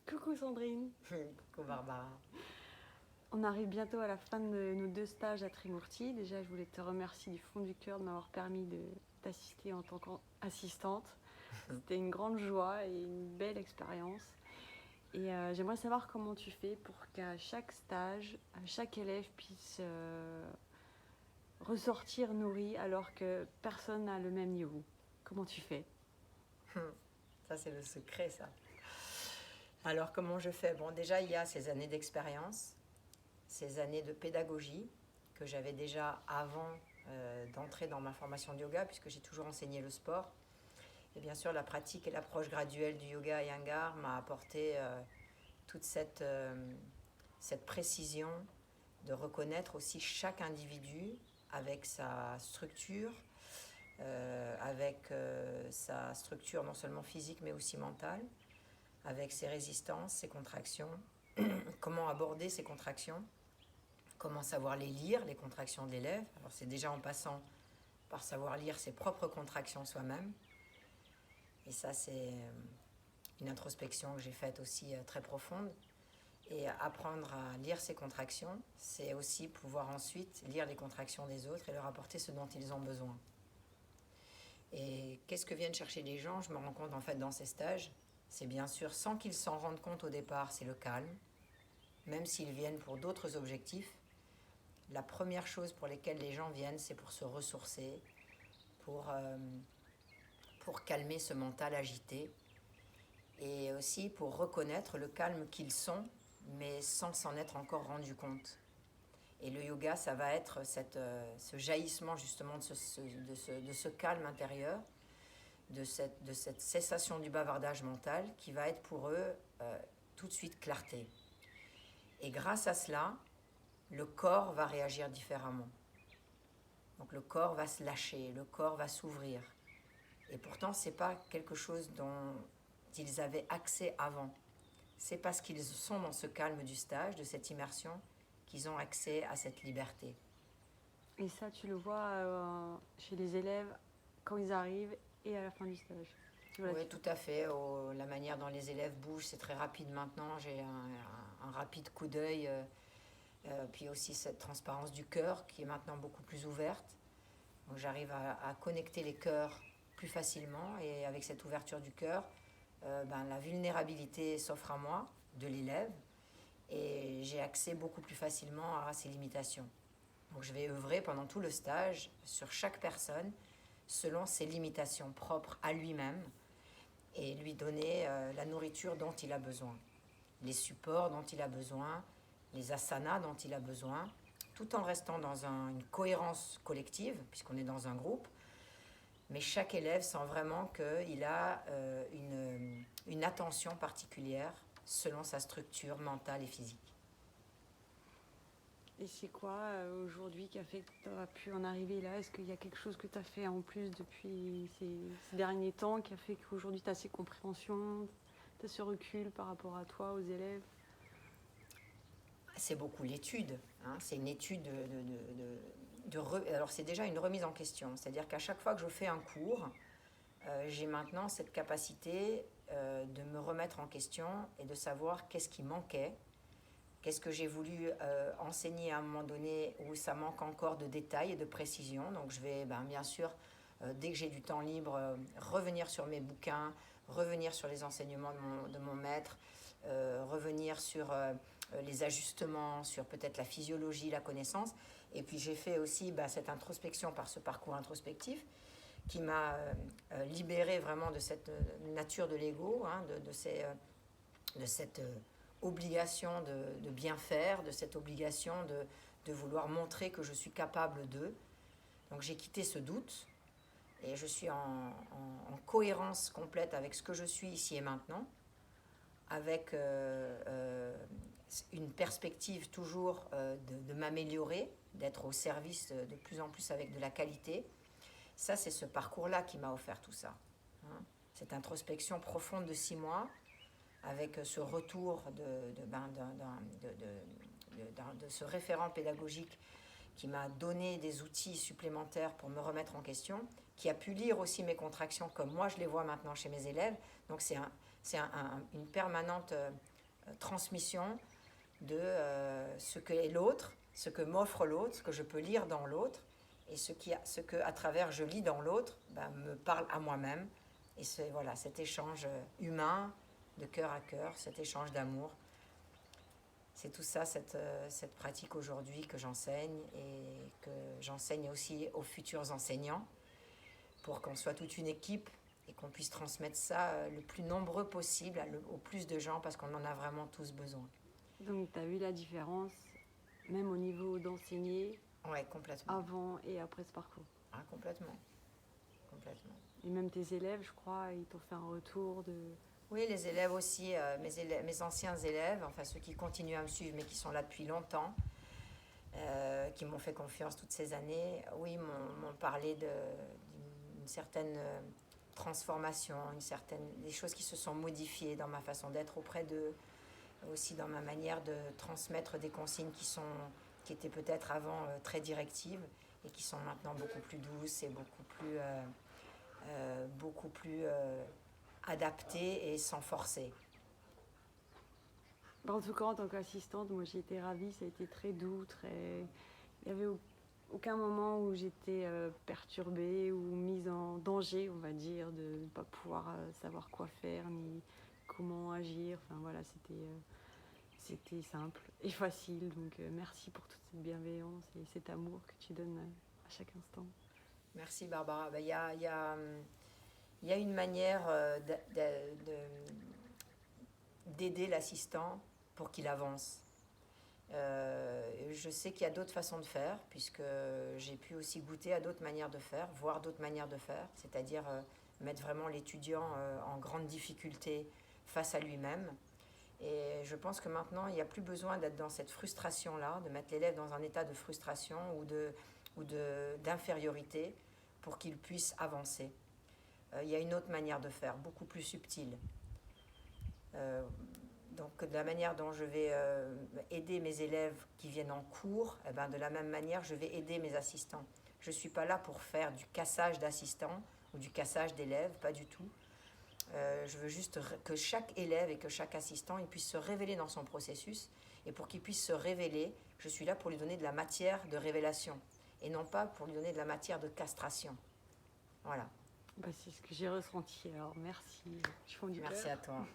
Coucou Sandrine. Coucou Barbara. On arrive bientôt à la fin de nos 2 stages à Trimurti. Déjà, je voulais te remercier du fond du cœur de m'avoir permis d'assister en tant qu'assistante. C'était une grande joie et une belle expérience. Et j'aimerais savoir comment tu fais pour qu'à chaque stage, chaque élève puisse ressortir nourri alors que personne n'a le même niveau. Comment tu fais? Ça, c'est le secret, ça. Alors, comment je fais? Bon, déjà, il y a ces années d'expérience, ces années de pédagogie que j'avais déjà avant d'entrer dans ma formation de yoga, puisque j'ai toujours enseigné le sport. Et bien sûr, la pratique et l'approche graduelle du yoga Iyengar m'a apporté toute cette précision de reconnaître aussi chaque individu avec sa structure, avec sa structure non seulement physique mais aussi mentale, avec ses résistances, ses contractions, comment aborder ces contractions, comment savoir les lire, les contractions de l'élève. Alors c'est déjà en passant par savoir lire ses propres contractions soi-même. Et ça, c'est une introspection que j'ai faite aussi très profonde. Et apprendre à lire ses contractions, c'est aussi pouvoir ensuite lire les contractions des autres et leur apporter ce dont ils ont besoin. Et qu'est-ce que viennent chercher les gens? Je me rends compte en fait dans ces stages, c'est bien sûr sans qu'ils s'en rendent compte au départ, c'est le calme. Même s'ils viennent pour d'autres objectifs, la première chose pour lesquelles les gens viennent, c'est pour se ressourcer, pour calmer ce mental agité et aussi pour reconnaître le calme qu'ils sont, mais sans s'en être encore rendu compte. Et le yoga, ça va être ce jaillissement justement de ce calme intérieur, de cette cessation du bavardage mental qui va être pour eux tout de suite clarté. Et grâce à cela, le corps va réagir différemment. Donc le corps va se lâcher, le corps va s'ouvrir. Et pourtant, ce n'est pas quelque chose dont ils avaient accès avant. C'est parce qu'ils sont dans ce calme du stage, de cette immersion, qu'ils ont accès à cette liberté. Et ça, tu le vois chez les élèves quand ils arrivent et à la fin du stage. Oui, tout à fait. La manière dont les élèves bougent, c'est très rapide maintenant. J'ai un rapide coup d'œil. Puis aussi cette transparence du cœur qui est maintenant beaucoup plus ouverte. Donc j'arrive à connecter les cœurs plus facilement. Et avec cette ouverture du cœur, la vulnérabilité s'offre à moi, de l'élève. Et j'ai accès beaucoup plus facilement à ses limitations. Donc je vais œuvrer pendant tout le stage sur chaque personne selon ses limitations propres à lui-même et lui donner la nourriture dont il a besoin, les supports dont il a besoin, les asanas dont il a besoin, tout en restant dans une cohérence collective, puisqu'on est dans un groupe. Mais chaque élève sent vraiment qu'il a une attention particulière selon sa structure mentale et physique. Et c'est quoi aujourd'hui qui a fait que tu as pu en arriver là? Est-ce qu'il y a quelque chose que tu as fait en plus depuis ces derniers temps qui a fait qu'aujourd'hui tu as ces compréhensions, tu as ce recul par rapport à toi, aux élèves? C'est beaucoup l'étude. C'est une étude alors c'est déjà une remise en question. C'est-à-dire qu'à chaque fois que je fais un cours, j'ai maintenant cette capacité de me remettre en question et de savoir qu'est-ce qui manquait, qu'est-ce que j'ai voulu enseigner à un moment donné où ça manque encore de détails et de précision. Donc je vais bien sûr, dès que j'ai du temps libre, revenir sur mes bouquins, revenir sur les enseignements de mon maître, revenir sur les ajustements, sur peut-être la physiologie, la connaissance. Et puis j'ai fait aussi cette introspection par ce parcours introspectif qui m'a libérée vraiment de cette nature de l'ego, de cette obligation de bien faire, de cette obligation de vouloir montrer que je suis capable d'eux. Donc j'ai quitté ce doute et je suis en cohérence complète avec ce que je suis ici et maintenant, avec une perspective toujours de m'améliorer, d'être au service de plus en plus avec de la qualité. Ça, c'est ce parcours-là qui m'a offert tout ça. Cette introspection profonde de 6 mois, avec ce retour de ce référent pédagogique qui m'a donné des outils supplémentaires pour me remettre en question, qui a pu lire aussi mes contractions comme moi je les vois maintenant chez mes élèves. Donc c'est une permanente transmission de ce que est l'autre, ce que m'offre l'autre, ce que je peux lire dans l'autre, et ce que à travers je lis dans l'autre me parle à moi-même. Et c'est voilà, cet échange humain, de cœur à cœur, cet échange d'amour. C'est tout ça, cette pratique aujourd'hui que j'enseigne et que j'enseigne aussi aux futurs enseignants pour qu'on soit toute une équipe et qu'on puisse transmettre ça le plus nombreux possible au plus de gens parce qu'on en a vraiment tous besoin. Donc tu as vu la différence, même au niveau d'enseigner, Ouais, complètement. avant et après ce parcours. Ah, complètement. Complètement. Et même tes élèves, je crois, ils t'ont fait un retour de... Oui, les élèves aussi, mes anciens élèves, enfin ceux qui continuent à me suivre mais qui sont là depuis longtemps, qui m'ont fait confiance toutes ces années, oui, m'ont parlé d'une certaine transformation, des choses qui se sont modifiées dans ma façon d'être auprès d'eux, aussi dans ma manière de transmettre des consignes qui étaient peut-être avant très directives et qui sont maintenant beaucoup plus douces et beaucoup plus adaptées et sans forcer. En tout cas, en tant qu'assistante, moi j'ai été ravie, ça a été très doux, il n'y avait aucun moment où j'étais perturbée ou mise en danger, on va dire, de ne pas pouvoir savoir quoi faire ni comment agir. Enfin voilà, c'était simple et facile. Donc merci pour toute cette bienveillance et cet amour que tu donnes à chaque instant. Merci Barbara. Il y a une manière d'aider l'assistant pour qu'il avance. Je sais qu'il y a d'autres façons de faire, puisque j'ai pu aussi goûter à d'autres manières de faire, voir d'autres manières de faire, c'est-à-dire mettre vraiment l'étudiant en grande difficulté face à lui-même. Et je pense que maintenant, il n'y a plus besoin d'être dans cette frustration-là, de mettre l'élève dans un état de frustration ou d'infériorité pour qu'il puisse avancer. Il y a une autre manière de faire, beaucoup plus subtile. Donc de la manière dont je vais aider mes élèves qui viennent en cours, de la même manière, je vais aider mes assistants. Je ne suis pas là pour faire du cassage d'assistants ou du cassage d'élèves, pas du tout. Je veux juste que chaque élève et que chaque assistant il puisse se révéler dans son processus. Et pour qu'il puisse se révéler, je suis là pour lui donner de la matière de révélation et non pas pour lui donner de la matière de castration. Voilà. C'est ce que j'ai ressenti, alors merci. Merci à toi.